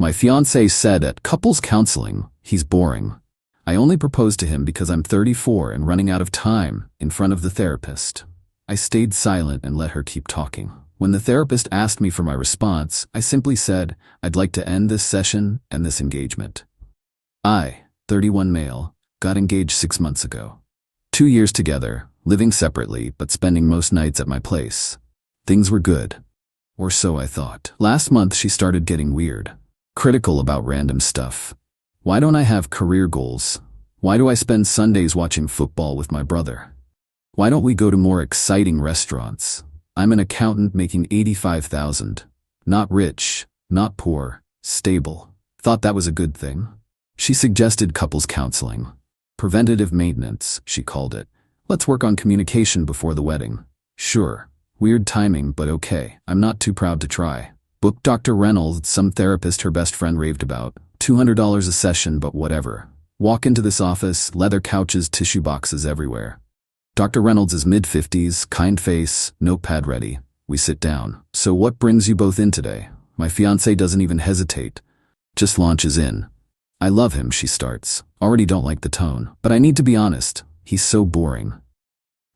My fiancé said at couples counseling, he's boring. I only proposed to him because I'm 34 and running out of time in front of the therapist. I stayed silent and let her keep talking. When the therapist asked me for my response, I simply said, I'd like to end this session and this engagement. I, 31 male, got engaged 6 months ago. 2 years together, living separately but spending most nights at my place. Things were good. Or so I thought. Last month she started getting weird. Critical about random stuff. Why don't I have career goals? Why do I spend Sundays watching football with my brother? Why don't we go to more exciting restaurants? I'm an accountant making $85,000. Not rich, not poor, stable. Thought that was a good thing. She suggested couples counseling. Preventative maintenance, she called it. Let's work on communication before the wedding. Sure. Weird timing, but okay. I'm not too proud to try. Booked Dr. Reynolds, some therapist her best friend raved about. $200 a session, but whatever. Walk into this office, leather couches, tissue boxes everywhere. Dr. Reynolds is mid-50s, kind face, notepad ready. We sit down. So what brings you both in today? My fiancé doesn't even hesitate. Just launches in. I love him, she starts. Already don't like the tone. But I need to be honest. He's so boring.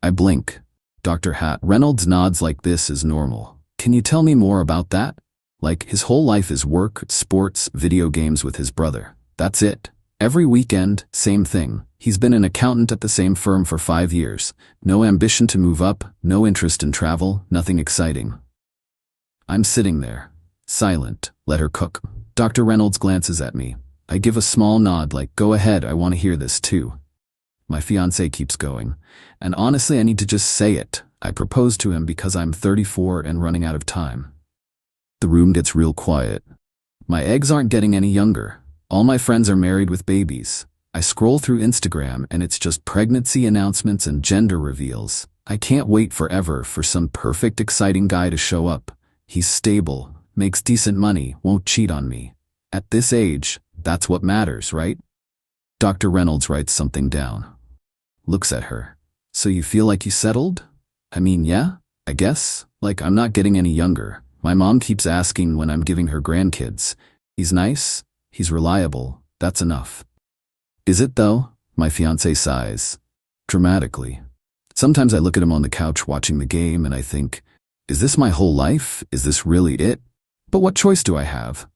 I blink. Dr. Reynolds nods like this is normal. Can you tell me more about that? Like, his whole life is work, sports, video games with his brother. That's it. Every weekend, same thing. He's been an accountant at the same firm for 5 years. No ambition to move up, no interest in travel, nothing exciting. I'm sitting there, silent, let her cook. Dr. Reynolds glances at me. I give a small nod like, go ahead, I want to hear this too. My fiancé keeps going. And honestly, I need to just say it. I proposed to him because I'm 34 and running out of time. The room gets real quiet. My eggs aren't getting any younger. All my friends are married with babies. I scroll through Instagram and it's just pregnancy announcements and gender reveals. I can't wait forever for some perfect, exciting guy to show up. He's stable, makes decent money, won't cheat on me. At this age, that's what matters, right? Dr. Reynolds writes something down. Looks at her. So you feel like you settled? I mean, yeah, I guess. Like, I'm not getting any younger. My mom keeps asking when I'm giving her grandkids. He's nice. He's reliable. That's enough. Is it though? My fiancé sighs. Dramatically. Sometimes I look at him on the couch watching the game and I think, is this my whole life? Is this really it? But what choice do I have?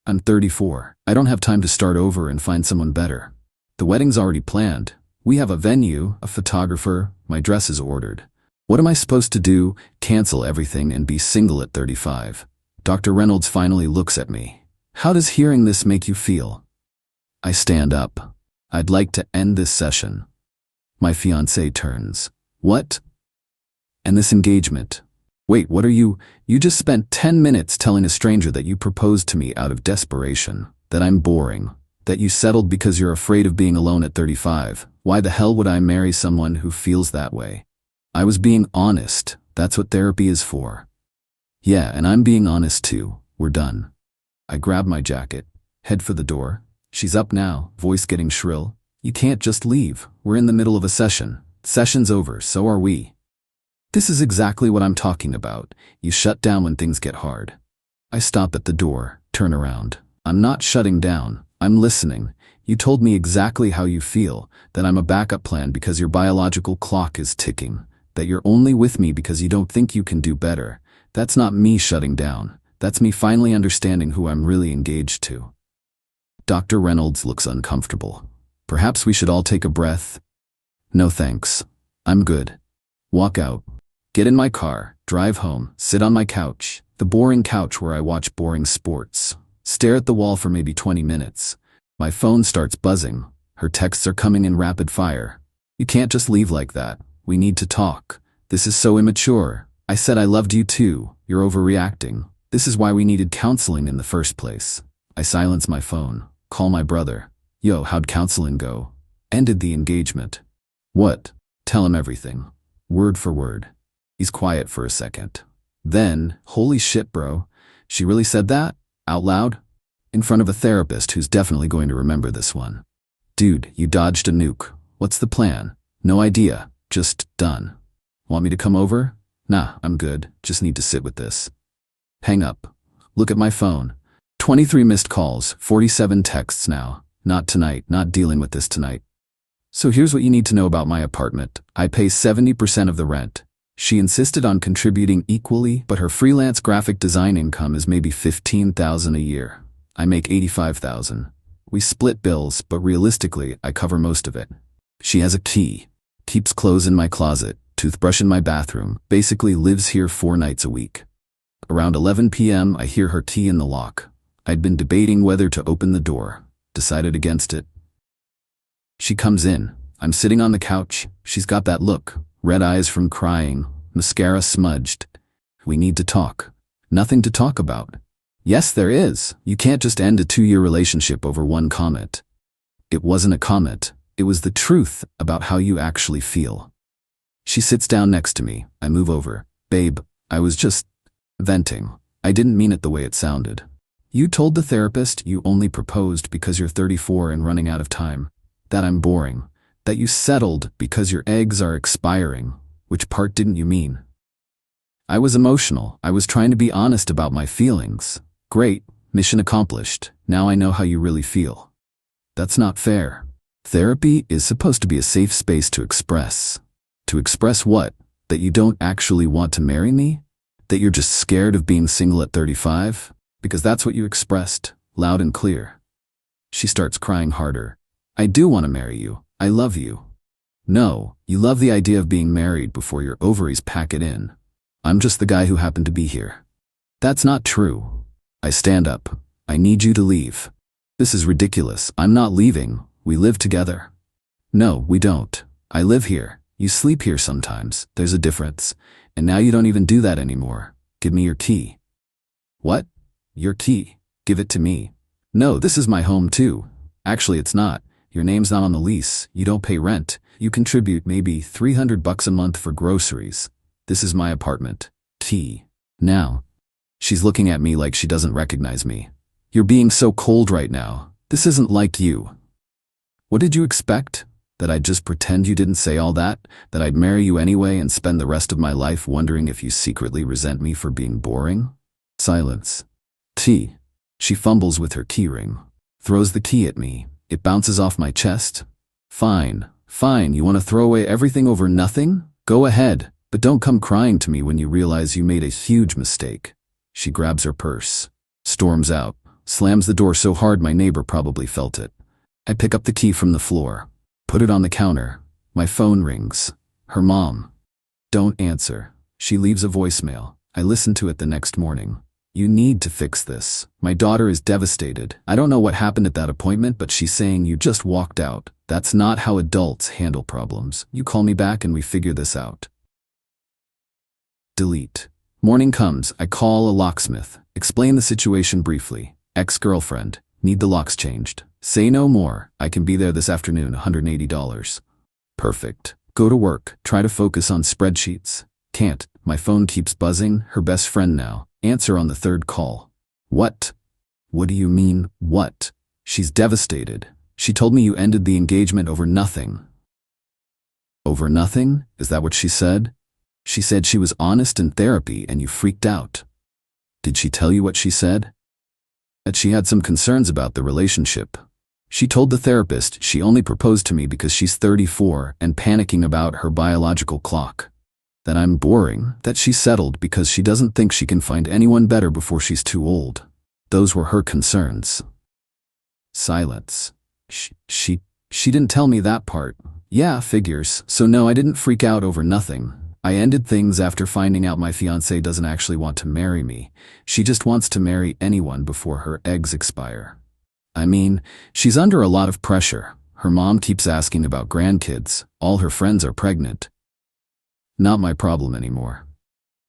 I'm 34. I don't have time to start over and find someone better. The wedding's already planned. We have a venue, a photographer, my dress is ordered. What am I supposed to do? Cancel everything and be single at 35. Dr. Reynolds finally looks at me. How does hearing this make you feel? I stand up. I'd like to end this session. My fiancé turns. What? And this engagement. Wait, what are you? You just spent 10 minutes telling a stranger that you proposed to me out of desperation, that I'm boring, that you settled because you're afraid of being alone at 35. Why the hell would I marry someone who feels that way? I was being honest. That's what therapy is for. Yeah, and I'm being honest too. We're done. I grab my jacket, head for the door. She's up now, voice getting shrill. You can't just leave. We're in the middle of a session. Session's over, so are we. This is exactly what I'm talking about. You shut down when things get hard. I stop at the door, turn around. I'm not shutting down. I'm listening. You told me exactly how you feel, that I'm a backup plan because your biological clock is ticking, that you're only with me because you don't think you can do better. That's not me shutting down. That's me finally understanding who I'm really engaged to. Dr. Reynolds looks uncomfortable. Perhaps we should all take a breath. No thanks. I'm good. Walk out. Get in my car, drive home, sit on my couch, the boring couch where I watch boring sports. Stare at the wall for maybe 20 minutes. My phone starts buzzing. Her texts are coming in rapid fire. You can't just leave like that. We need to talk. This is so immature. I said I loved you too. You're overreacting. This is why we needed counseling in the first place. I silence my phone. Call my brother. Yo, how'd counseling go? Ended the engagement. What? Tell him everything. Word for word. He's quiet for a second. Then, holy shit, bro. She really said that? Out loud? In front of a therapist who's definitely going to remember this one. Dude, you dodged a nuke. What's the plan? No idea. Just done. Want me to come over? Nah, I'm good. Just need to sit with this. Hang up. Look at my phone. 23 missed calls, 47 texts now. Not tonight, not dealing with this tonight. So here's what you need to know about my apartment. I pay 70% of the rent. She insisted on contributing equally, but her freelance graphic design income is maybe $15,000 a year. I make $85,000. We split bills, but realistically, I cover most of it. She has a key, keeps clothes in my closet, toothbrush in my bathroom, basically lives here 4 nights a week. Around 11 p.m., I hear her key in the lock. I'd been debating whether to open the door, decided against it. She comes in. I'm sitting on the couch. She's got that look, red eyes from crying, mascara smudged. We need to talk. Nothing to talk about. Yes, there is. You can't just end a 2-year relationship over one comment. It wasn't a comment. It was the truth about how you actually feel. She sits down next to me. I move over. Babe, I was just venting. I didn't mean it the way it sounded. You told the therapist you only proposed because you're 34 and running out of time. That I'm boring. That you settled because your eggs are expiring. Which part didn't you mean? I was emotional. I was trying to be honest about my feelings. Great. Mission accomplished. Now I know how you really feel. That's not fair. Therapy is supposed to be a safe space to express. To express what? That you don't actually want to marry me? That you're just scared of being single at 35? Because that's what you expressed, loud and clear. She starts crying harder. I do want to marry you. I love you. No, you love the idea of being married before your ovaries pack it in. I'm just the guy who happened to be here. That's not true. I stand up. I need you to leave. This is ridiculous. I'm not leaving. We live together. No, we don't. I live here. You sleep here sometimes. There's a difference. And now you don't even do that anymore. Give me your key. What? Your key. Give it to me. No, this is my home too. Actually, it's not. Your name's not on the lease. You don't pay rent. You contribute maybe $300 a month for groceries. This is my apartment. Key. Now. She's looking at me like she doesn't recognize me. You're being so cold right now. This isn't like you. What did you expect? That I'd just pretend you didn't say all that? That I'd marry you anyway and spend the rest of my life wondering if you secretly resent me for being boring? Silence. T. She fumbles with her keyring. Throws the key at me. It bounces off my chest. Fine, fine, you want to throw away everything over nothing? Go ahead, but don't come crying to me when you realize you made a huge mistake. She grabs her purse. Storms out. Slams the door so hard my neighbor probably felt it. I pick up the key from the floor. Put it on the counter. My phone rings. Her mom. Don't answer. She leaves a voicemail. I listen to it the next morning. You need to fix this. My daughter is devastated. I don't know what happened at that appointment, but she's saying you just walked out. That's not how adults handle problems. You call me back and we figure this out. Delete. Morning comes. I call a locksmith. Explain the situation briefly. Ex-girlfriend. Need the locks changed. Say no more. I can be there this afternoon, $180. Perfect. Go to work. Try to focus on spreadsheets. Can't. My phone keeps buzzing. Her best friend now. Answer on the 3rd call. What? What do you mean, what? She's devastated. She told me you ended the engagement over nothing. Over nothing? Is that what she said? She said she was honest in therapy and you freaked out. Did she tell you what she said? That she had some concerns about the relationship. She told the therapist she only proposed to me because she's 34 and panicking about her biological clock. That I'm boring, that she settled because she doesn't think she can find anyone better before she's too old. Those were her concerns. Silence. She didn't tell me that part. Yeah, figures. So no, I didn't freak out over nothing. I ended things after finding out my fiancé doesn't actually want to marry me. She just wants to marry anyone before her eggs expire. I mean, she's under a lot of pressure. Her mom keeps asking about grandkids. All her friends are pregnant. Not my problem anymore.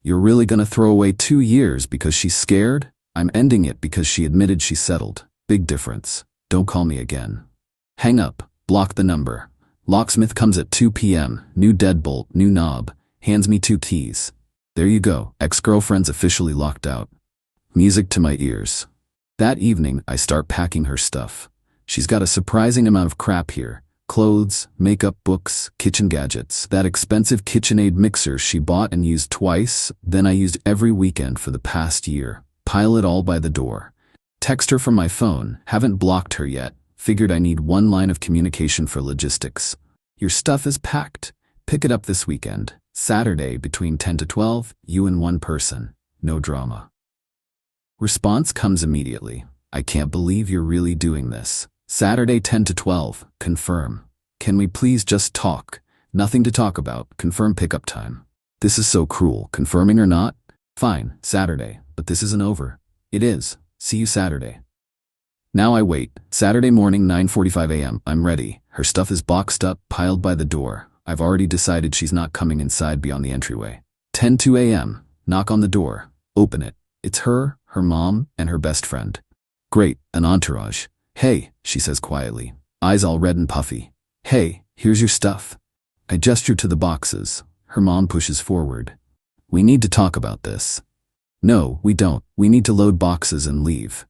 You're really gonna throw away 2 years because she's scared? I'm ending it because she admitted she settled. Big difference. Don't call me again. Hang up. Block the number. Locksmith comes at 2 p.m. New deadbolt, new knob. Hands me 2 keys. There you go. Ex-girlfriend's officially locked out. Music to my ears. That evening, I start packing her stuff. She's got a surprising amount of crap here. Clothes, makeup, books, kitchen gadgets. That expensive KitchenAid mixer she bought and used twice, then I used every weekend for the past year. Pile it all by the door. Text her from my phone, haven't blocked her yet. Figured I need one line of communication for logistics. Your stuff is packed. Pick it up this weekend. Saturday between 10 to 12, you and one person. No drama. Response comes immediately. I can't believe you're really doing this. Saturday 10 to 12, confirm. Can we please just talk? Nothing to talk about, confirm pickup time. This is so cruel, confirming or not? Fine, Saturday, but this isn't over. It is. See you Saturday. Now I wait. Saturday morning, 9:45 a.m. I'm ready. Her stuff is boxed up, piled by the door. I've already decided she's not coming inside beyond the entryway. 10:02 a.m. Knock on the door. Open it. It's her mom, and her best friend. Great, an entourage. Hey, she says quietly, eyes all red and puffy. Hey, here's your stuff. I gesture to the boxes. Her mom pushes forward. We need to talk about this. No, we don't. We need to load boxes and leave.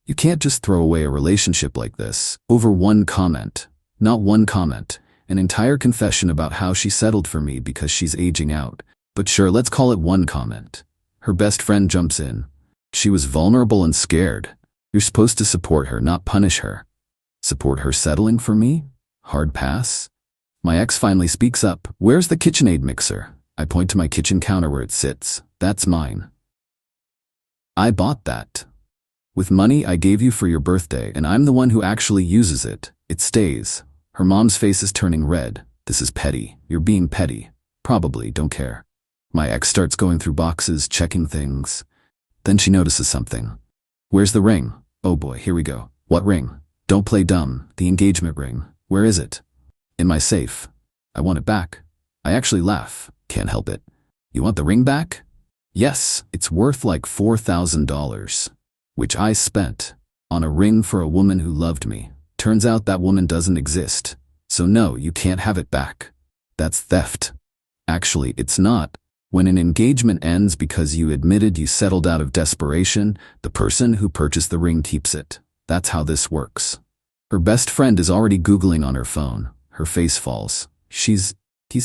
You can't just throw away a relationship like this over one comment. Not one comment. An entire confession about how she settled for me because she's aging out. But sure, let's call it one comment. Her best friend jumps in. She was vulnerable and scared. You're supposed to support her, not punish her. Support her settling for me? Hard pass? My ex finally speaks up. Where's the KitchenAid mixer? I point to my kitchen counter where it sits. That's mine. I bought that. With money I gave you for your birthday, and I'm the one who actually uses it. It stays. Her mom's face is turning red. This is petty. You're being petty. Probably, don't care. My ex starts going through boxes, checking things. Then she notices something. Where's the ring? Oh boy, here we go. What ring? Don't play dumb. The engagement ring. Where is it? In my safe. I want it back. I actually laugh. Can't help it. You want the ring back? Yes, it's worth like $4,000. Which I spent on a ring for a woman who loved me. Turns out that woman doesn't exist. So no, you can't have it back. That's theft. Actually, it's not. When an engagement ends because you admitted you settled out of desperation, the person who purchased the ring keeps it. That's how this works. Her best friend is already Googling on her phone. Her face falls. He's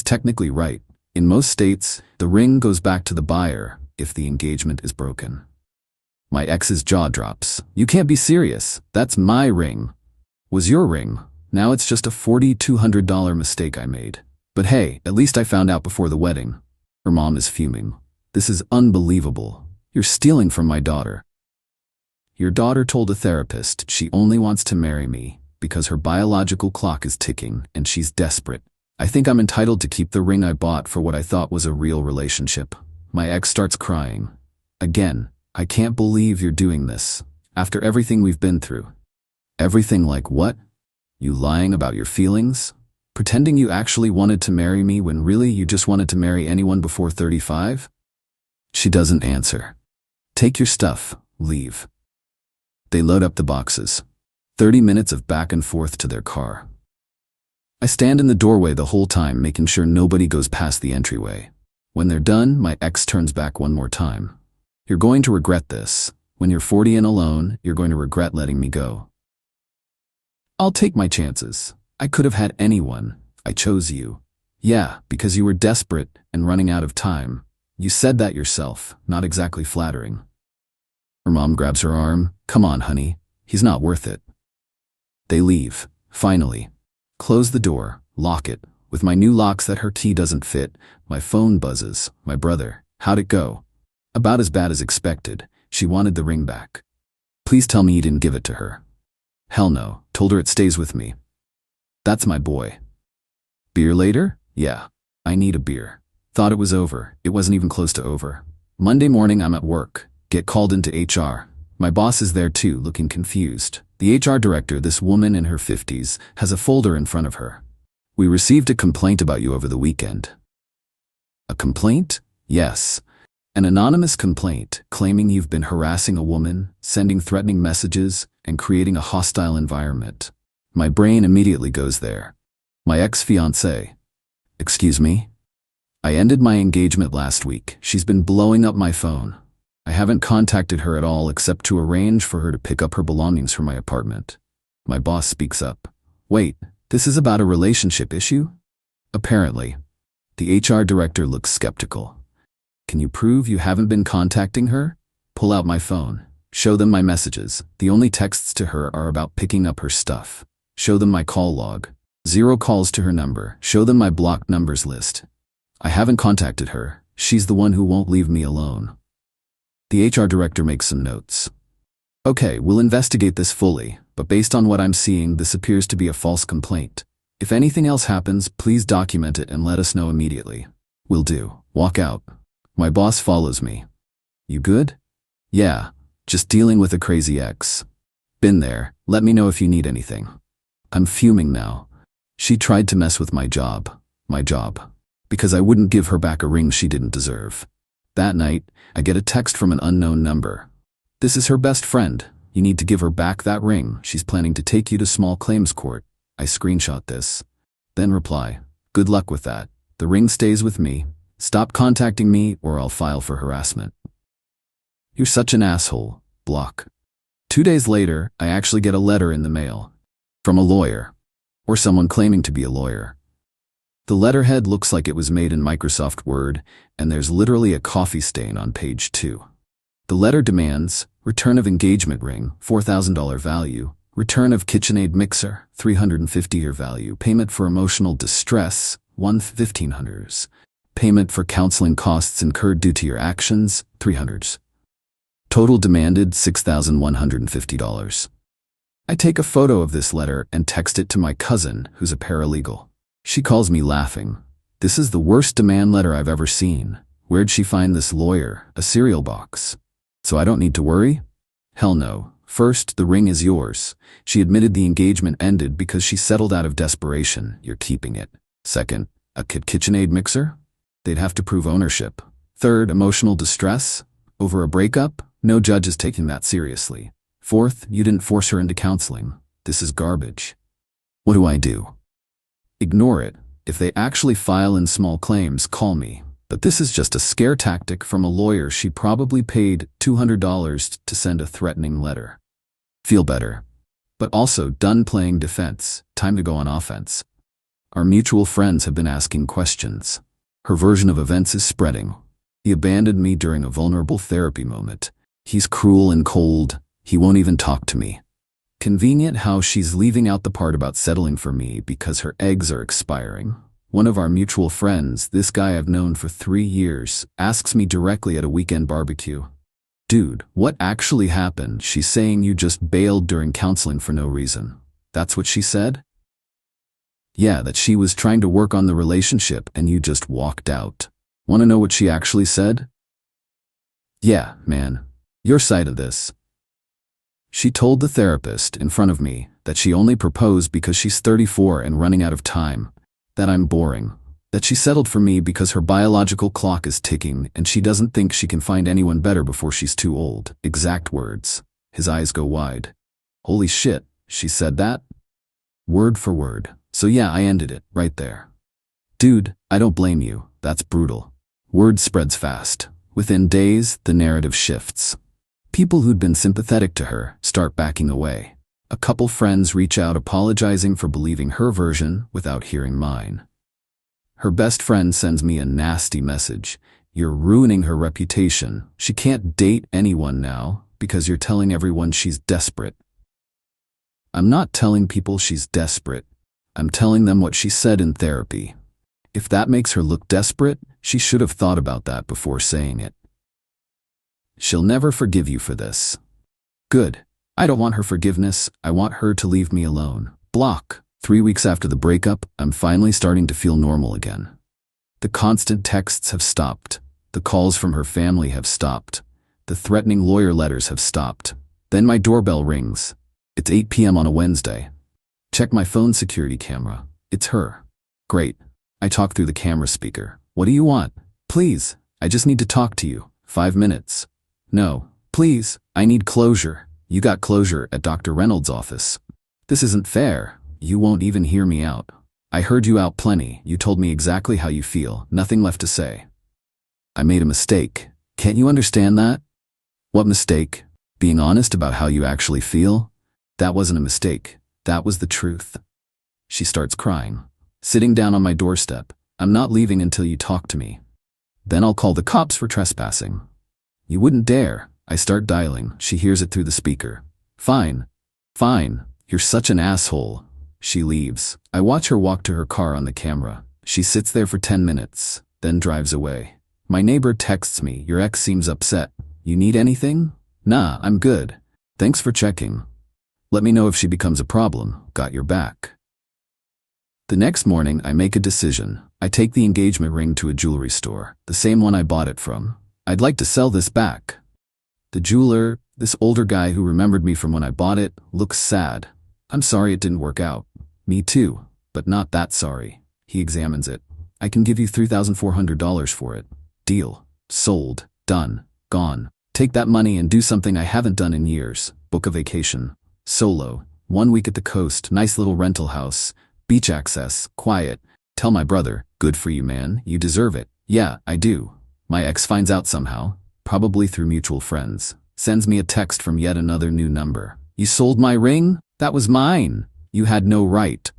technically right. In most states, the ring goes back to the buyer if the engagement is broken. My ex's jaw drops. You can't be serious. That's my ring. Was your ring. Now it's just a $4,200 mistake I made. But hey, at least I found out before the wedding. Her mom is fuming. This is unbelievable. You're stealing from my daughter. Your daughter told a therapist she only wants to marry me because her biological clock is ticking and she's desperate. I think I'm entitled to keep the ring I bought for what I thought was a real relationship. My ex starts crying. Again, I can't believe you're doing this. After everything we've been through. Everything like what? You lying about your feelings? Pretending you actually wanted to marry me when really you just wanted to marry anyone before 35? She doesn't answer. Take your stuff, leave. They load up the boxes. 30 minutes of back and forth to their car. I stand in the doorway the whole time, making sure nobody goes past the entryway. When they're done, my ex turns back one more time. You're going to regret this. When you're 40 and alone, you're going to regret letting me go. I'll take my chances. I could have had anyone. I chose you. Yeah, because you were desperate and running out of time. You said that yourself, not exactly flattering. Her mom grabs her arm. Come on, honey. He's not worth it. They leave. Finally. Close the door. Lock it. With my new locks that her key doesn't fit, my phone buzzes. My brother. How'd it go? About as bad as expected. She wanted the ring back. Please tell me you didn't give it to her. Hell no. Told her it stays with me. That's my boy. Beer later? Yeah. I need a beer. Thought it was over. It wasn't even close to over. Monday morning I'm at work. Get called into HR. My boss is there too, looking confused. The HR director, this woman in her 50s, has a folder in front of her. We received a complaint about you over the weekend. A complaint? Yes. An anonymous complaint claiming you've been harassing a woman, sending threatening messages, and creating a hostile environment. My brain immediately goes there. My ex-fiancée. Excuse me? I ended my engagement last week. She's been blowing up my phone. I haven't contacted her at all except to arrange for her to pick up her belongings from my apartment. My boss speaks up. Wait, this is about a relationship issue? Apparently. The HR director looks skeptical. Can you prove you haven't been contacting her? Pull out my phone. Show them my messages. The only texts to her are about picking up her stuff. Show them my call log. 0 calls to her number. Show them my blocked numbers list. I haven't contacted her. She's the one who won't leave me alone. The HR director makes some notes. Okay, we'll investigate this fully, but based on what I'm seeing, this appears to be a false complaint. If anything else happens, please document it and let us know immediately. Will do. Walk out. My boss follows me. You good? Yeah, just dealing with a crazy ex. Been there. Let me know if you need anything. I'm fuming now. She tried to mess with my job. Because I wouldn't give her back a ring she didn't deserve. That night, I get a text from an unknown number. This is her best friend. You need to give her back that ring. She's planning to take you to small claims court. I screenshot this. Then reply, good luck with that. The ring stays with me. Stop contacting me or I'll file for harassment. You're such an asshole. Block. 2 days later, I actually get a letter in the mail. From a lawyer. Or someone claiming to be a lawyer. The letterhead looks like it was made in Microsoft Word, and there's literally a coffee stain on page 2. The letter demands return of engagement ring, $4,000 value, return of KitchenAid mixer, $350 value, payment for emotional distress, $1,500, payment for counseling costs incurred due to your actions, $300. Total demanded $6,150. I take a photo of this letter and text it to my cousin, who's a paralegal. She calls me laughing. This is the worst demand letter I've ever seen. Where'd she find this lawyer? A cereal box. So I don't need to worry? Hell no. First, the ring is yours. She admitted the engagement ended because she settled out of desperation. You're keeping it. Second, a KitchenAid mixer? They'd have to prove ownership. Third, emotional distress? Over a breakup? No judge is taking that seriously. Fourth, you didn't force her into counseling. This is garbage. What do I do? Ignore it. If they actually file in small claims, call me. But this is just a scare tactic from a lawyer she probably paid $200 to send a threatening letter. Feel better. But also done playing defense. Time to go on offense. Our mutual friends have been asking questions. Her version of events is spreading. He abandoned me during a vulnerable therapy moment. He's cruel and cold. He won't even talk to me. Convenient how she's leaving out the part about settling for me because her eggs are expiring. One of our mutual friends, this guy I've known for 3 years, asks me directly at a weekend barbecue. Dude, what actually happened? She's saying you just bailed during counseling for no reason. That's what she said? Yeah, that she was trying to work on the relationship and you just walked out. Want to know what she actually said? Yeah, man. Your side of this. She told the therapist in front of me that she only proposed because she's 34 and running out of time, that I'm boring, that she settled for me because her biological clock is ticking and she doesn't think she can find anyone better before she's too old. Exact words. His eyes go wide. Holy shit, she said that? Word for word. So yeah, I ended it right there. Dude, I don't blame you. That's brutal. Word spreads fast. Within days, the narrative shifts. People who'd been sympathetic to her start backing away. A couple friends reach out apologizing for believing her version without hearing mine. Her best friend sends me a nasty message. You're ruining her reputation. She can't date anyone now because you're telling everyone she's desperate. I'm not telling people she's desperate. I'm telling them what she said in therapy. If that makes her look desperate, she should have thought about that before saying it. She'll never forgive you for this. Good. I don't want her forgiveness. I want her to leave me alone. Block. 3 weeks after the breakup, I'm finally starting to feel normal again. The constant texts have stopped. The calls from her family have stopped. The threatening lawyer letters have stopped. Then my doorbell rings. It's 8 p.m. on a Wednesday. Check my phone security camera. It's her. Great. I talk through the camera speaker. What do you want? Please, I just need to talk to you. 5 minutes. No, please, I need closure. You got closure at Dr. Reynolds' office. This isn't fair. You won't even hear me out. I heard you out plenty. You told me exactly how you feel. Nothing left to say. I made a mistake. Can't you understand that? What mistake? Being honest about how you actually feel? That wasn't a mistake. That was the truth. She starts crying. Sitting down on my doorstep. I'm not leaving until you talk to me. Then I'll call the cops for trespassing. You wouldn't dare. I start dialing. She hears it through the speaker. Fine. Fine. You're such an asshole. She leaves. I watch her walk to her car on the camera. She sits there for 10 minutes, then drives away. My neighbor texts me, your ex seems upset. You need anything? Nah, I'm good. Thanks for checking. Let me know if she becomes a problem. Got your back. The next morning, I make a decision. I take the engagement ring to a jewelry store, the same one I bought it from. I'd like to sell this back. The jeweler, this older guy who remembered me from when I bought it, looks sad. I'm sorry it didn't work out. Me too, but not that sorry. He examines it. I can give you $3,400 for it. Deal. Sold. Done. Gone. Take that money and do something I haven't done in years. Book a vacation. Solo. 1 week at the coast, nice little rental house. Beach access. Quiet. Tell my brother, good for you, man. You deserve it. Yeah, I do. My ex finds out somehow, probably through mutual friends. Sends me a text from yet another new number. You sold my ring? That was mine. You had no right.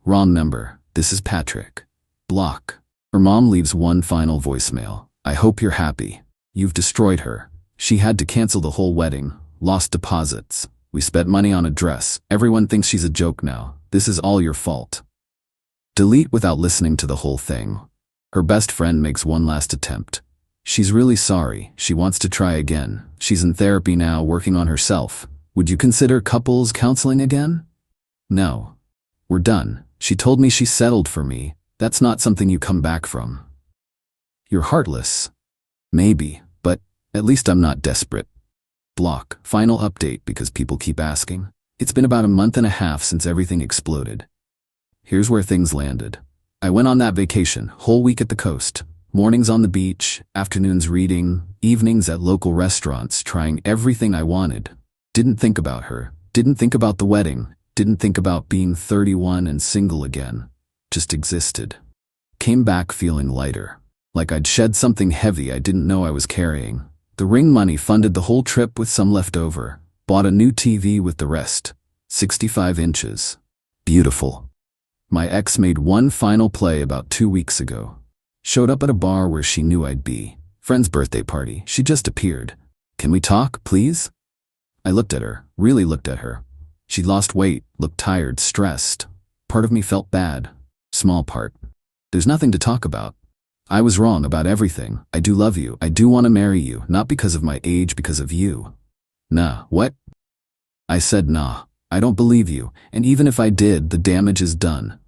Wrong number. This is Patrick. Block. Her mom leaves one final voicemail. I hope you're happy. You've destroyed her. She had to cancel the whole wedding. Lost deposits. We spent money on a dress. Everyone thinks she's a joke now. This is all your fault. Delete without listening to the whole thing. Her best friend makes one last attempt. She's really sorry. She wants to try again. She's in therapy now, working on herself. Would you consider couples counseling again? No. We're done. She told me she settled for me. That's not something you come back from. You're heartless. Maybe, but at least I'm not desperate. Block. Final update because people keep asking. It's been about a month and a half since everything exploded. Here's where things landed. I went on that vacation, whole week at the coast. Mornings on the beach, afternoons reading, evenings at local restaurants, trying everything I wanted. Didn't think about her. Didn't think about the wedding. Didn't think about being 31 and single again. Just existed. Came back feeling lighter. Like I'd shed something heavy I didn't know I was carrying. The ring money funded the whole trip with some left over. Bought a new TV with the rest. 65 inches. Beautiful. My ex made one final play about 2 weeks ago. Showed up at a bar where she knew I'd be. Friend's birthday party. She just appeared. Can we talk, please? I looked at her, really looked at her. She'd lost weight, looked tired, stressed. Part of me felt bad. Small part. There's nothing to talk about. I was wrong about everything. I do love you. I do want to marry you, not because of my age, because of you. Nah, what? I said nah. I don't believe you, and even if I did, the damage is done.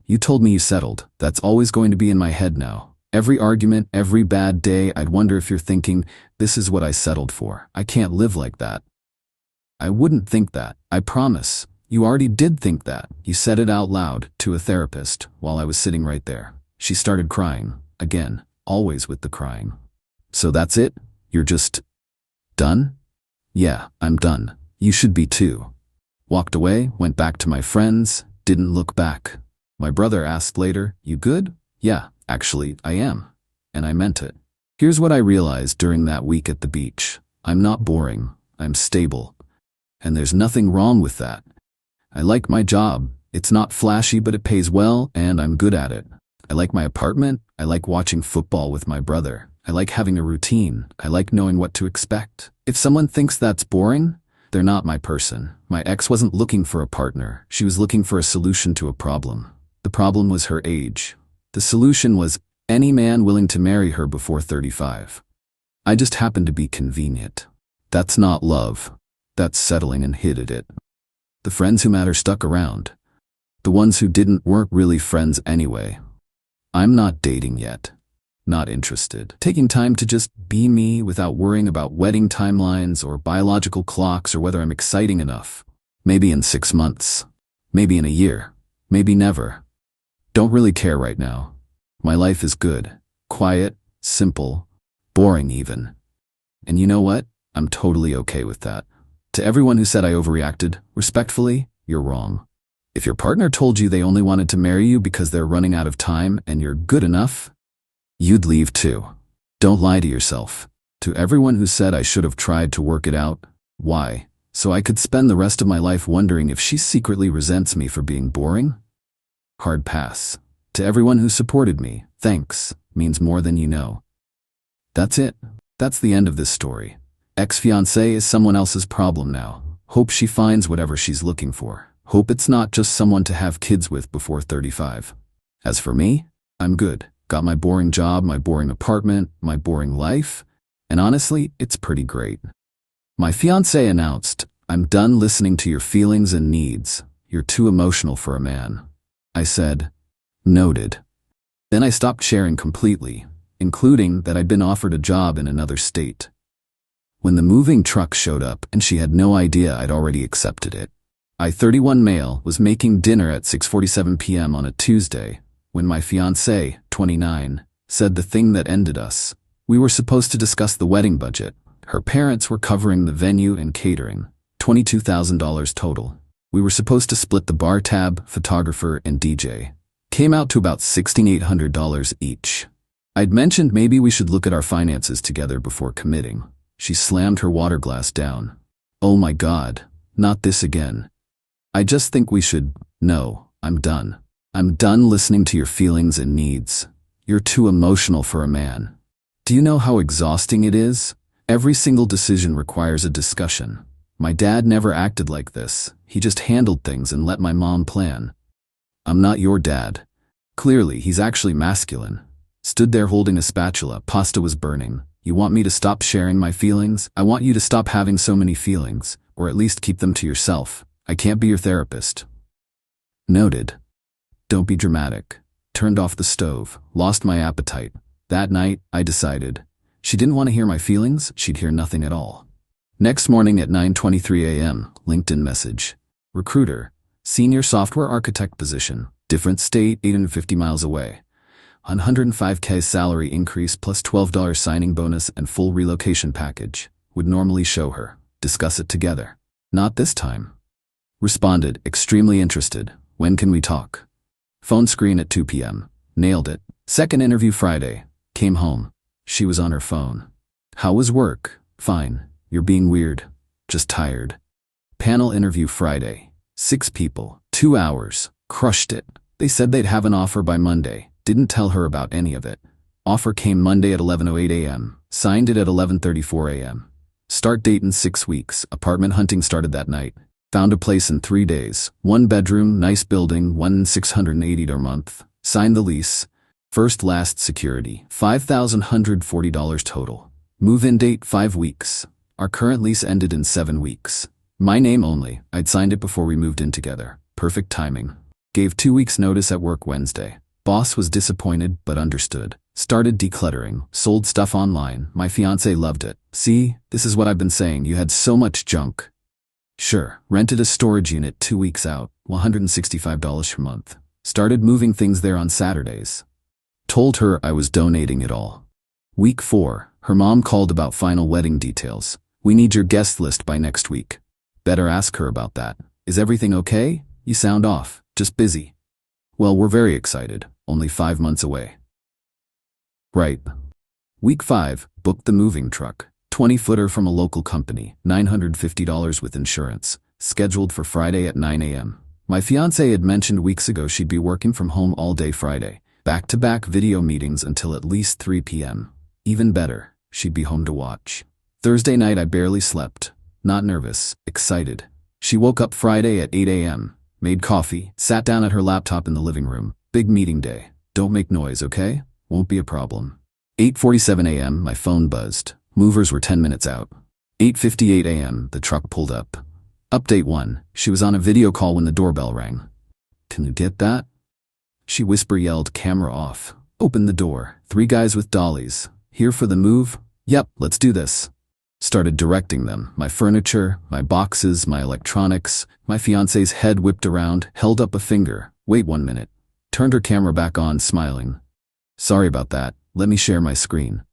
You told me you settled. That's always going to be in my head now. Every argument, every bad day, I'd wonder if you're thinking, this is what I settled for. I can't live like that. I wouldn't think that. I promise. You already did think that. You said it out loud to a therapist while I was sitting right there. She started crying. Again, always with the crying. So that's it? You're just done? Yeah, I'm done. You should be too. Walked away, went back to my friends, didn't look back. My brother asked later, you good? Yeah, actually, I am. And I meant it. Here's what I realized during that week at the beach. I'm not boring. I'm stable. And there's nothing wrong with that. I like my job. It's not flashy, but it pays well, and I'm good at it. I like my apartment. I like watching football with my brother. I like having a routine. I like knowing what to expect. If someone thinks that's boring, they're not my person. My ex wasn't looking for a partner. She was looking for a solution to a problem. The problem was her age. The solution was any man willing to marry her before 35. I just happened to be convenient. That's not love. That's settling and hid it. The friends who matter stuck around. The ones who didn't weren't really friends anyway. I'm not dating yet. Not interested. Taking time to just be me without worrying about wedding timelines or biological clocks or whether I'm exciting enough. Maybe in 6 months. Maybe in a year. Maybe never. Don't really care right now. My life is good. Quiet, simple, boring even. And you know what? I'm totally okay with that. To everyone who said I overreacted, respectfully, you're wrong. If your partner told you they only wanted to marry you because they're running out of time and you're good enough, you'd leave too. Don't lie to yourself. To everyone who said I should have tried to work it out, why? So I could spend the rest of my life wondering if she secretly resents me for being boring? Hard pass. To everyone who supported me, thanks, means more than you know. That's it. That's the end of this story. Ex-fiancé is someone else's problem now. Hope she finds whatever she's looking for. Hope it's not just someone to have kids with before 35. As for me, I'm good. Got my boring job, my boring apartment, my boring life, and honestly, it's pretty great. My fiancé announced, "I'm done listening to your feelings and needs. You're too emotional for a man." I said, "Noted." Then I stopped sharing completely, including that I'd been offered a job in another state. When the moving truck showed up and she had no idea I'd already accepted it. I, 31 male, was making dinner at 6:47 p.m. on a Tuesday when my fiancé, 29, said the thing that ended us. We were supposed to discuss the wedding budget. Her parents were covering the venue and catering, $22,000 total. We were supposed to split the bar tab, photographer, and DJ. Came out to about $1,600 each. I'd mentioned maybe we should look at our finances together before committing. She slammed her water glass down. "Oh my God, not this again. I just think we should. No, I'm done. I'm done listening to your feelings and needs. You're too emotional for a man. Do you know how exhausting it is? Every single decision requires a discussion. My dad never acted like this. He just handled things and let my mom plan. I'm not your dad." Clearly, he's actually masculine. Stood there holding a spatula, pasta was burning. "You want me to stop sharing my feelings? I want you to stop having so many feelings, or at least keep them to yourself. I can't be your therapist." Noted. Don't be dramatic. Turned off the stove, lost my appetite. That night, I decided. She didn't want to hear my feelings, she'd hear nothing at all. Next morning at 9:23 a.m., LinkedIn message. Recruiter, senior software architect position, different state, 850 miles away. $105K salary increase plus $12 signing bonus and full relocation package. Would normally show her. Discuss it together. Not this time. Responded, extremely interested. When can we talk? Phone screen at 2 p.m. Nailed it. Second interview Friday. Came home. She was on her phone. How was work? Fine. You're being weird. Just tired. Panel interview Friday. 6 people. 2 hours. Crushed it. They said they'd have an offer by Monday. Didn't tell her about any of it. Offer came Monday at 11:08 a.m. Signed it at 11:34 a.m. Start date in 6 weeks. Apartment hunting started that night. Found a place in 3 days. 1 bedroom, nice building, $1,680 a month. Signed the lease. First last security. $5,140 total. Move-in date 5 weeks. Our current lease ended in 7 weeks. My name only. I'd signed it before we moved in together. Perfect timing. Gave 2 weeks notice at work Wednesday. Boss was disappointed but understood. Started decluttering. Sold stuff online. My fiancé loved it. See, this is what I've been saying. You had so much junk. Sure. Rented a storage unit 2 weeks out. $165 per month. Started moving things there on Saturdays. Told her I was donating it all. Week 4. Her mom called about final wedding details. We need your guest list by next week. Better ask her about that. Is everything okay? You sound off. Just busy. Well, we're very excited. Only 5 months away. Right. Week 5. Booked the moving truck. 20-footer from a local company. $950 with insurance. Scheduled for Friday at 9 a.m. My fiancé had mentioned weeks ago she'd be working from home all day Friday. Back-to-back video meetings until at least 3 p.m. Even better, she'd be home to watch. Thursday night I barely slept. Not nervous, excited. She woke up Friday at 8 a.m. Made coffee, sat down at her laptop in the living room. Big meeting day. Don't make noise, okay? Won't be a problem. 8:47 a.m. my phone buzzed. Movers were 10 minutes out. 8:58 a.m. the truck pulled up. Update 1. She was on a video call when the doorbell rang. Can you get that? She whisper-yelled, camera off. Opened the door. 3 guys with dollies. Here for the move? Yep, let's do this. Started directing them. My furniture, my boxes, my electronics. My fiancé's head whipped around, held up a finger. Wait 1 minute. Turned her camera back on, smiling. Sorry about that. Let me share my screen.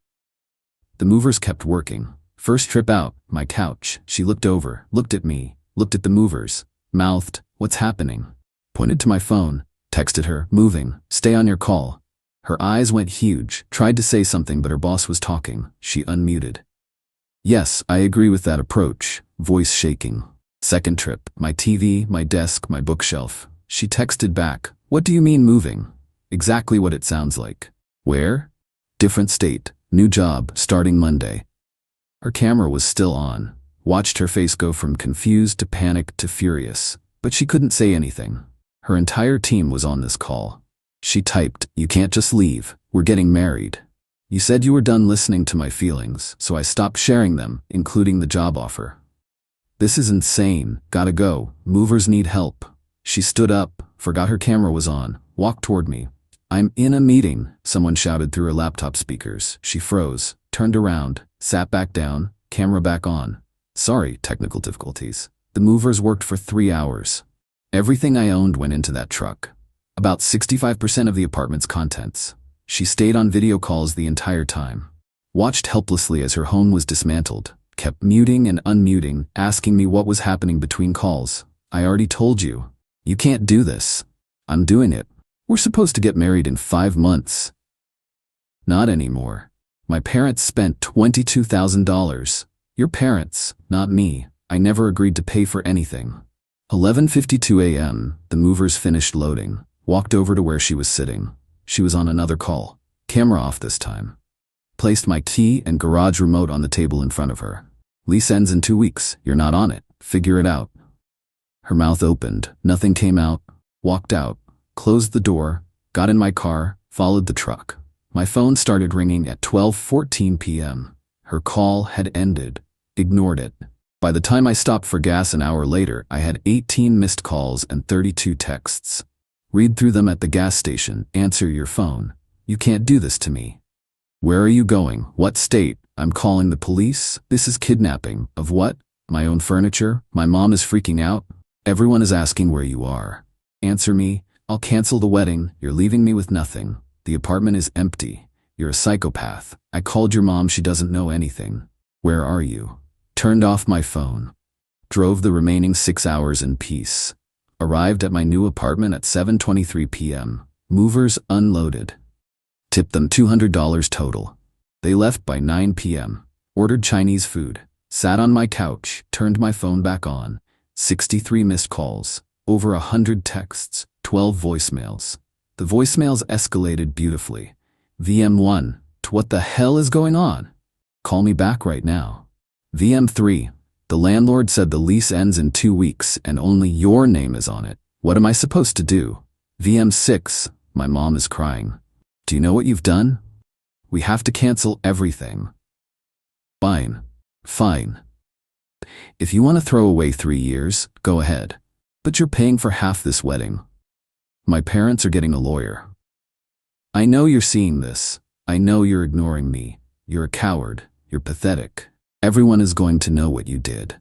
The movers kept working. First trip out, my couch. She looked over, looked at me, looked at the movers, mouthed, what's happening? Pointed to my phone, texted her, moving, stay on your call. Her eyes went huge, tried to say something but her boss was talking. She unmuted. Yes, I agree with that approach, voice shaking. Second trip, my TV, my desk, my bookshelf. She texted back, what do you mean moving? Exactly what it sounds like. Where? Different state, new job, starting Monday. Her camera was still on. Watched her face go from confused to panicked to furious, but she couldn't say anything. Her entire team was on this call. She typed, "You can't just leave. We're getting married. You said you were done listening to my feelings, so I stopped sharing them, including the job offer. This is insane. Gotta go. Movers need help." She stood up, forgot her camera was on, walked toward me. "I'm in a meeting," someone shouted through her laptop speakers. She froze, turned around, sat back down, camera back on. "Sorry, technical difficulties. The movers worked for 3 hours. Everything I owned went into that truck. About 65% of the apartment's contents." She stayed on video calls the entire time. Watched helplessly as her home was dismantled. Kept muting and unmuting, asking me what was happening between calls. "I already told you. You can't do this." "I'm doing it. We're supposed to get married in 5 months. "Not anymore. My parents spent $22,000. Your parents, not me. I never agreed to pay for anything." 11:52 a.m., the movers finished loading. Walked over to where she was sitting. She was on another call. Camera off this time. Placed my key and garage remote on the table in front of her. "Lease ends in 2 weeks. You're not on it. Figure it out." Her mouth opened. Nothing came out. Walked out. Closed the door. Got in my car. Followed the truck. My phone started ringing at 12:14 p.m. Her call had ended. Ignored it. By the time I stopped for gas an hour later, I had 18 missed calls and 32 texts. Read through them at the gas station. Answer your phone. "You can't do this to me." "Where are you going? What state?" "I'm calling the police." "This is kidnapping." "Of what?" "My own furniture." "My mom is freaking out." "Everyone is asking where you are." "Answer me." "I'll cancel the wedding." "You're leaving me with nothing." "The apartment is empty." "You're a psychopath." "I called your mom. She doesn't know anything." "Where are you?" Turned off my phone. Drove the remaining 6 hours in peace. Arrived at my new apartment at 7:23 p.m. Movers unloaded. Tipped them $200 total. They left by 9 p.m. Ordered Chinese food. Sat on my couch. Turned my phone back on. 63 missed calls. Over 100 texts. 12 voicemails. The voicemails escalated beautifully. VM1. What the hell is going on? Call me back right now. VM3. The landlord said the lease ends in 2 weeks and only your name is on it. What am I supposed to do? VM6. My mom is crying. Do you know what you've done? We have to cancel everything. Fine. Fine. If you want to throw away 3 years, go ahead. But you're paying for half this wedding. My parents are getting a lawyer. I know you're seeing this. I know you're ignoring me. You're a coward. You're pathetic. Everyone is going to know what you did.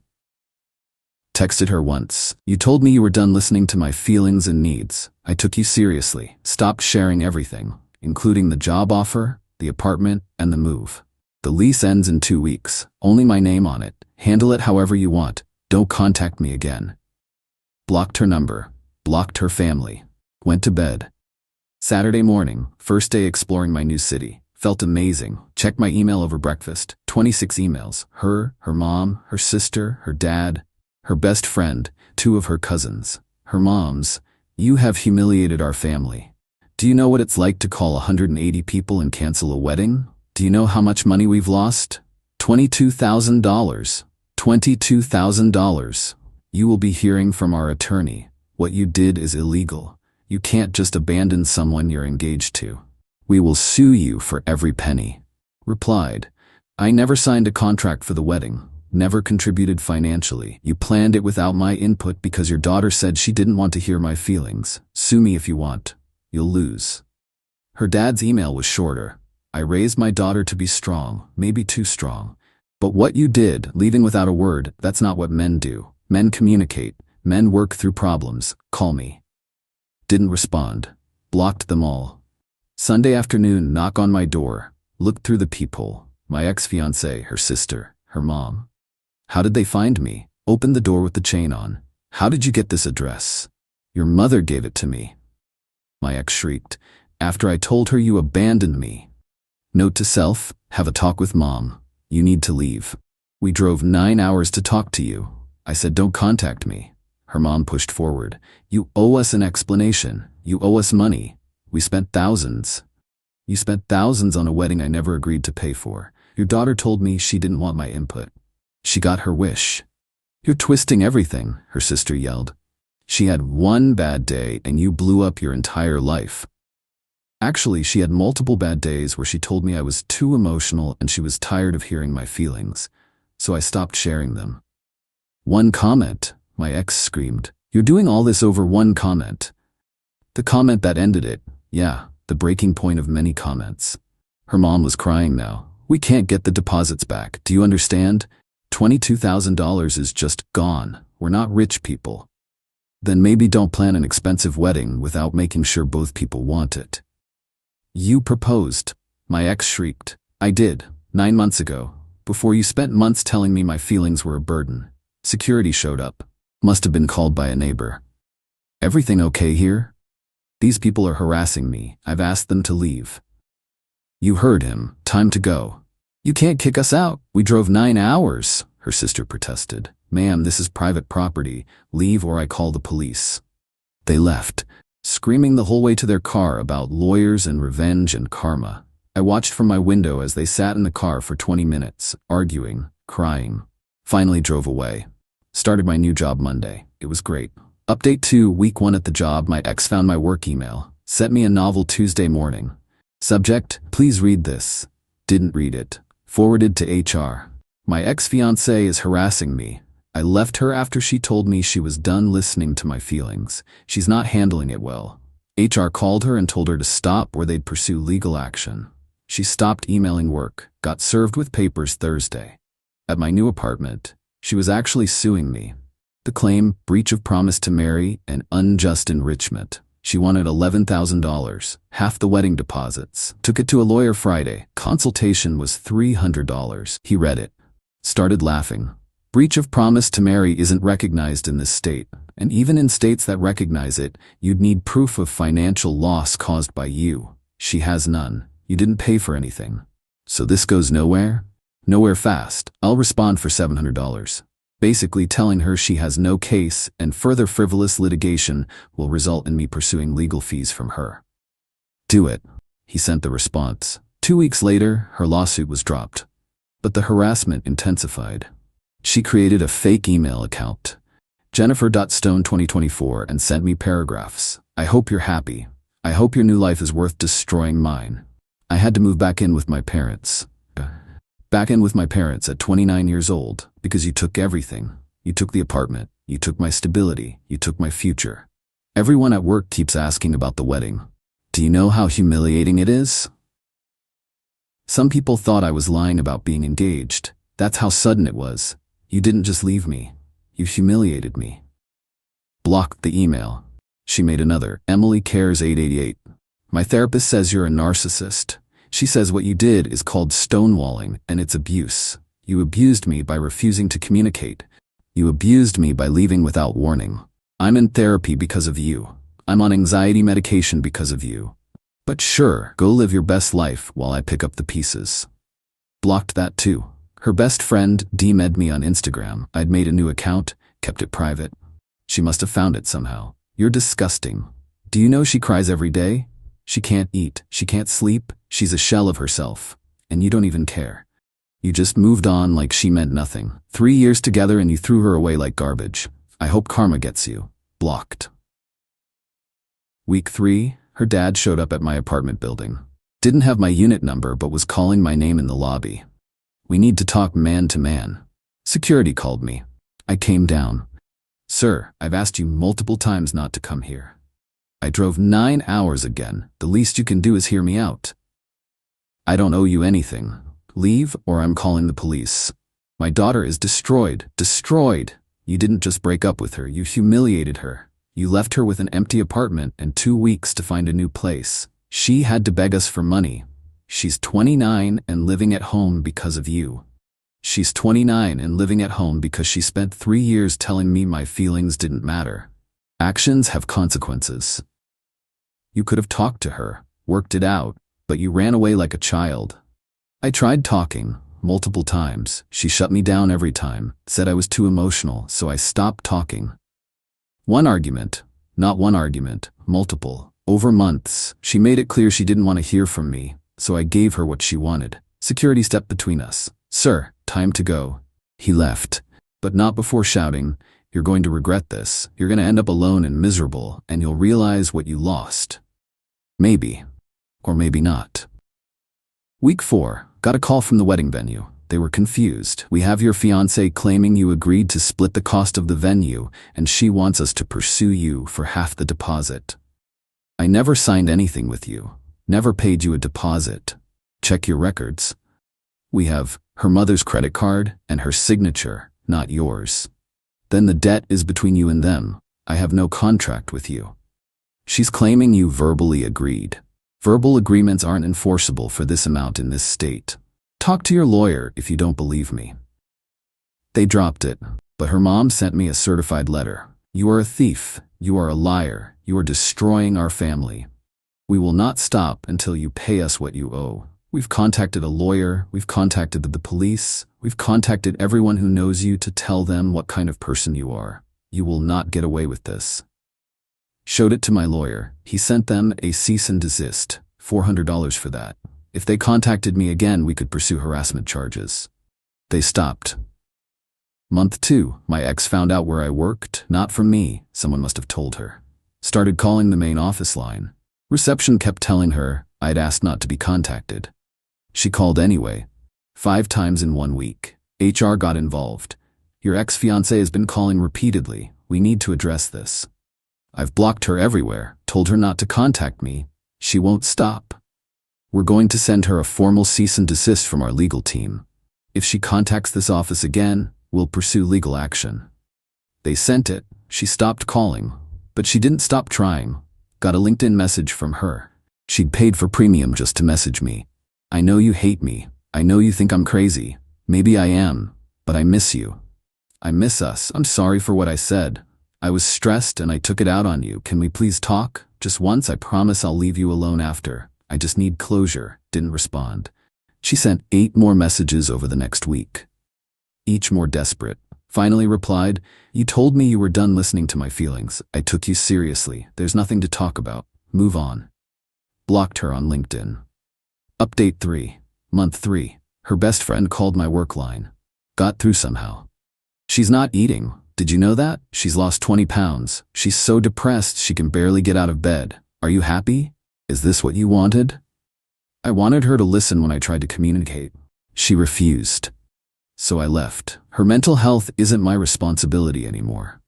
Texted her once. You told me you were done listening to my feelings and needs. I took you seriously. Stopped sharing everything, including the job offer, the apartment, and the move. The lease ends in 2 weeks. Only my name on it. Handle it however you want. Don't contact me again. Blocked her number. Blocked her family. Went to bed. Saturday morning, first day exploring my new city. Felt amazing. Checked my email over breakfast. 26 emails. Her mom, her sister, her dad, her best friend, 2 of her cousins. Her moms. You have humiliated our family. Do you know what it's like to call 180 people and cancel a wedding? Do you know how much money we've lost? $22,000. $22,000. You will be hearing from our attorney. What you did is illegal. You can't just abandon someone you're engaged to. We will sue you for every penny. Replied, I never signed a contract for the wedding, never contributed financially. You planned it without my input because your daughter said she didn't want to hear my feelings. Sue me if you want. You'll lose. Her dad's email was shorter. I raised my daughter to be strong, maybe too strong. But what you did, leaving without a word, that's not what men do. Men communicate. Men work through problems. Call me. Didn't respond. Blocked them all. Sunday afternoon, knock on my door. Looked through the peephole. My ex-fiancée, her sister, her mom. How did they find me? Opened the door with the chain on. How did you get this address? Your mother gave it to me. My ex shrieked. After I told her you abandoned me. Note to self, have a talk with mom. You need to leave. We drove 9 hours to talk to you. I said don't contact me. Her mom pushed forward. You owe us an explanation. You owe us money. We spent thousands. You spent thousands on a wedding I never agreed to pay for. Your daughter told me she didn't want my input. She got her wish. You're twisting everything, her sister yelled. She had one bad day and you blew up your entire life. Actually, she had multiple bad days where she told me I was too emotional and she was tired of hearing my feelings, so I stopped sharing them. One comment, my ex screamed. You're doing all this over one comment. The comment that ended it, yeah, the breaking point of many comments. Her mom was crying now. We can't get the deposits back, do you understand? $22,000 is just gone. We're not rich people. Then maybe don't plan an expensive wedding without making sure both people want it. You proposed, my ex shrieked. I did, 9 months ago, before you spent months telling me my feelings were a burden. Security showed up. Must have been called by a neighbor. Everything okay here? These people are harassing me. I've asked them to leave. You heard him. Time to go. You can't kick us out. We drove 9 hours, her sister protested. Ma'am, this is private property. Leave or I call the police. They left, screaming the whole way to their car about lawyers and revenge and karma. I watched from my window as they sat in the car for 20 minutes, arguing, crying. Finally drove away. Started my new job Monday. It was great. Update 2, week 1 at the job. My ex found my work email. Sent me a novel Tuesday morning. Subject, please read this. Didn't read it. Forwarded to HR. My ex-fiancée is harassing me. I left her after she told me she was done listening to my feelings. She's not handling it well. HR called her and told her to stop or they'd pursue legal action. She stopped emailing work, got served with papers Thursday. At my new apartment, she was actually suing me. The claim, breach of promise to marry and unjust enrichment. She wanted $11,000, half the wedding deposits. Took it to a lawyer Friday. Consultation was $300. He read it. Started laughing. Breach of promise to marry isn't recognized in this state, and even in states that recognize it, you'd need proof of financial loss caused by you. She has none. You didn't pay for anything. So this goes nowhere? Nowhere fast. I'll respond for $700. Basically telling her she has no case and further frivolous litigation will result in me pursuing legal fees from her. Do it. He sent the response. 2 weeks later, her lawsuit was dropped. But the harassment intensified. She created a fake email account, Jennifer.Stone2024, and sent me paragraphs. I hope you're happy. I hope your new life is worth destroying mine. I had to move back in with my parents. At 29 years old, because you took everything. You took the apartment. You took my stability. You took my future. Everyone at work keeps asking about the wedding. Do you know how humiliating it is? Some people thought I was lying about being engaged. That's how sudden it was. You didn't just leave me. You humiliated me. Blocked the email. She made another. Emily Cares 888. My therapist says you're a narcissist. She says what you did is called stonewalling and it's abuse. You abused me by refusing to communicate. You abused me by leaving without warning. I'm in therapy because of you. I'm on anxiety medication because of you. But sure, go live your best life while I pick up the pieces. Blocked that too. Her best friend DM'd me on Instagram. I'd made a new account, kept it private. She must have found it somehow. You're disgusting. Do you know she cries every day? She can't eat. She can't sleep. She's a shell of herself. And you don't even care. You just moved on like she meant nothing. 3 years together and you threw her away like garbage. I hope karma gets you. Blocked. Week 3, her dad showed up at my apartment building. Didn't have my unit number but was calling my name in the lobby. We need to talk man to man. Security called me. I came down. Sir, I've asked you multiple times not to come here. I drove 9 hours again. The least you can do is hear me out. I don't owe you anything. Leave or I'm calling the police. My daughter is destroyed. Destroyed. You didn't just break up with her. You humiliated her. You left her with an empty apartment and 2 weeks to find a new place. She had to beg us for money. She's 29 and living at home because of you. She's 29 and living at home because she spent 3 years telling me my feelings didn't matter. Actions have consequences. You could have talked to her, worked it out, but you ran away like a child. I tried talking, multiple times. She shut me down every time, said I was too emotional, so I stopped talking. One argument, not one argument, multiple. Over months, she made it clear she didn't want to hear from me, so I gave her what she wanted. Security stepped between us. Sir, time to go. He left, but not before shouting, you're going to regret this. You're going to end up alone and miserable, and you'll realize what you lost. Maybe, or maybe not. Week 4, got a call from the wedding venue. They were confused. We have your fiancée claiming you agreed to split the cost of the venue, and she wants us to pursue you for half the deposit. I never signed anything with you. Never paid you a deposit. Check your records. We have her mother's credit card and her signature, not yours. Then the debt is between you and them. I have no contract with you. She's claiming you verbally agreed. Verbal agreements aren't enforceable for this amount in this state. Talk to your lawyer if you don't believe me. They dropped it, but her mom sent me a certified letter. You are a thief. You are a liar. You are destroying our family. We will not stop until you pay us what you owe. We've contacted a lawyer. We've contacted the police. We've contacted everyone who knows you to tell them what kind of person you are. You will not get away with this. Showed it to my lawyer. He sent them a cease and desist. $400 for that. If they contacted me again, we could pursue harassment charges. They stopped. Month 2, my ex found out where I worked. Not from me. Someone must have told her. Started calling the main office line. Reception kept telling her I'd asked not to be contacted. She called anyway. 5 times in 1 week. HR got involved. Your ex-fiancée has been calling repeatedly. We need to address this. I've blocked her everywhere, told her not to contact me. She won't stop. We're going to send her a formal cease and desist from our legal team. If she contacts this office again, we'll pursue legal action. They sent it. She stopped calling, but she didn't stop trying. Got a LinkedIn message from her. She'd paid for premium just to message me. I know you hate me. I know you think I'm crazy. Maybe I am, but I miss you. I miss us. I'm sorry for what I said. I was stressed and I took it out on you. Can we please talk? Just once. I promise I'll leave you alone after. I just need closure. Didn't respond. She sent 8 more messages over the next week, each more desperate. Finally replied, you told me you were done listening to my feelings. I took you seriously. There's nothing to talk about. Move on. Blocked her on LinkedIn. Update 3. Month 3. Her best friend called my work line. Got through somehow. She's not eating. Did you know that? She's lost 20 pounds. She's so depressed she can barely get out of bed. Are you happy? Is this what you wanted? I wanted her to listen when I tried to communicate. She refused. So I left. Her mental health isn't my responsibility anymore.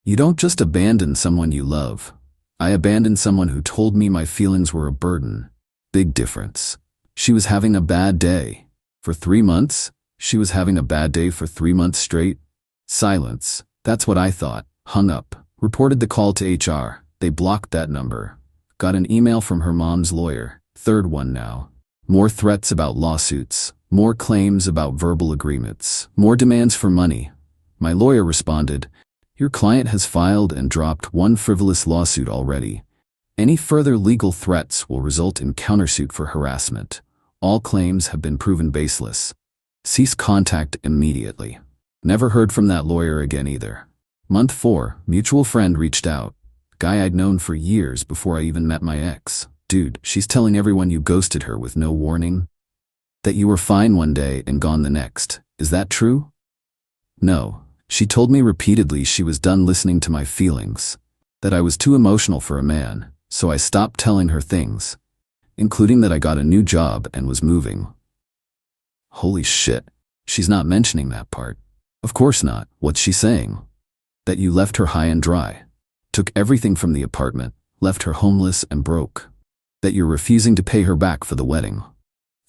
You don't just abandon someone you love. I abandoned someone who told me my feelings were a burden. Big difference. She was having a bad day. For 3 months? She was having a bad day for 3 months straight? Silence. That's what I thought. Hung up. Reported the call to HR. They blocked that number. Got an email from her mom's lawyer. 3rd one now. More threats about lawsuits. More claims about verbal agreements. More demands for money. My lawyer responded, your client has filed and dropped 1 frivolous lawsuit already. Any further legal threats will result in countersuit for harassment. All claims have been proven baseless. Cease contact immediately. Never heard from that lawyer again either. Month 4, mutual friend reached out. Guy I'd known for years before I even met my ex. Dude, she's telling everyone you ghosted her with no warning. That you were fine one day and gone the next. Is that true? No. She told me repeatedly she was done listening to my feelings. That I was too emotional for a man, so I stopped telling her things. Including that I got a new job and was moving. Holy shit. She's not mentioning that part. Of course not. What's she saying? That you left her high and dry. Took everything from the apartment, left her homeless and broke. That you're refusing to pay her back for the wedding.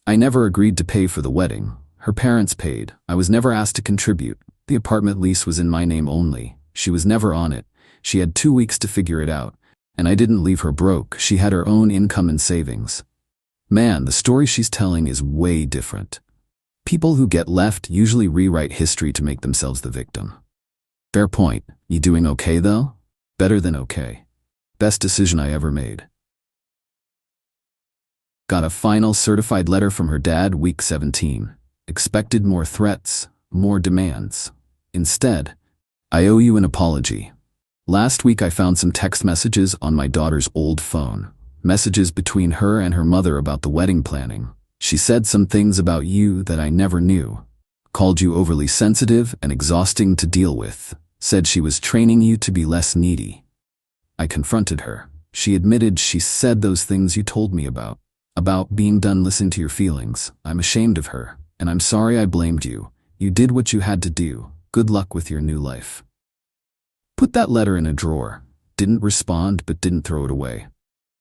I never agreed to pay for the wedding. Her parents paid. I was never asked to contribute. The apartment lease was in my name only. She was never on it. She had 2 weeks to figure it out. And I didn't leave her broke. She had her own income and savings. Man, the story she's telling is way different. People who get left usually rewrite history to make themselves the victim. Fair point. You doing okay though? Better than okay. Best decision I ever made. Got a final certified letter from her dad week 17. Expected more threats, more demands. Instead, I owe you an apology. Last week I found some text messages on my daughter's old phone. Messages between her and her mother about the wedding planning. She said some things about you that I never knew. Called you overly sensitive and exhausting to deal with. Said she was training you to be less needy. I confronted her. She admitted she said those things you told me about. About being done listening to your feelings. I'm ashamed of her, and I'm sorry I blamed you. You did what you had to do. Good luck with your new life. Put that letter in a drawer. Didn't respond but didn't throw it away.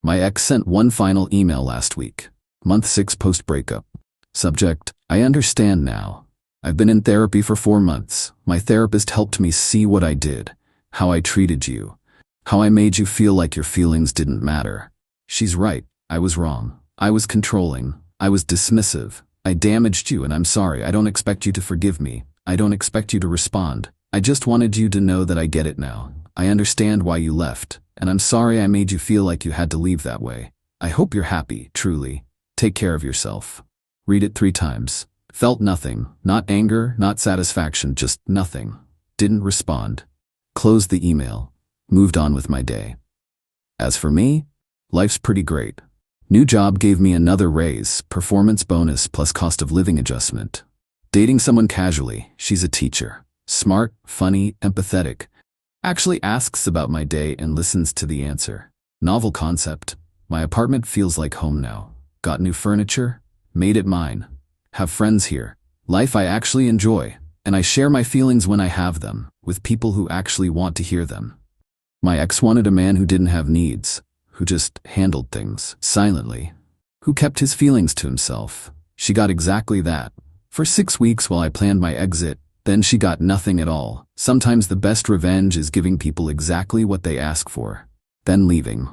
My ex sent one final email last week. Month 6 post-breakup. Subject, I understand now. I've been in therapy for 4 months. My therapist helped me see what I did, how I treated you, how I made you feel like your feelings didn't matter. She's right. I was wrong. I was controlling. I was dismissive. I damaged you and I'm sorry. I don't expect you to forgive me. I don't expect you to respond. I just wanted you to know that I get it now. I understand why you left, and I'm sorry I made you feel like you had to leave that way. I hope you're happy, truly. Take care of yourself. Read it 3 times. Felt nothing. Not anger, not satisfaction, just nothing. Didn't respond. Closed the email. Moved on with my day. As for me, life's pretty great. New job gave me another raise, performance bonus plus cost of living adjustment. Dating someone casually. She's a teacher. Smart, funny, empathetic. Actually asks about my day and listens to the answer. Novel concept. My apartment feels like home now. Got new furniture. Made it mine. Have friends here. Life I actually enjoy. And I share my feelings when I have them, with people who actually want to hear them. My ex wanted a man who didn't have needs, who just handled things silently, who kept his feelings to himself. She got exactly that. For 6 weeks while I planned my exit, then she got nothing at all. Sometimes the best revenge is giving people exactly what they ask for, then leaving.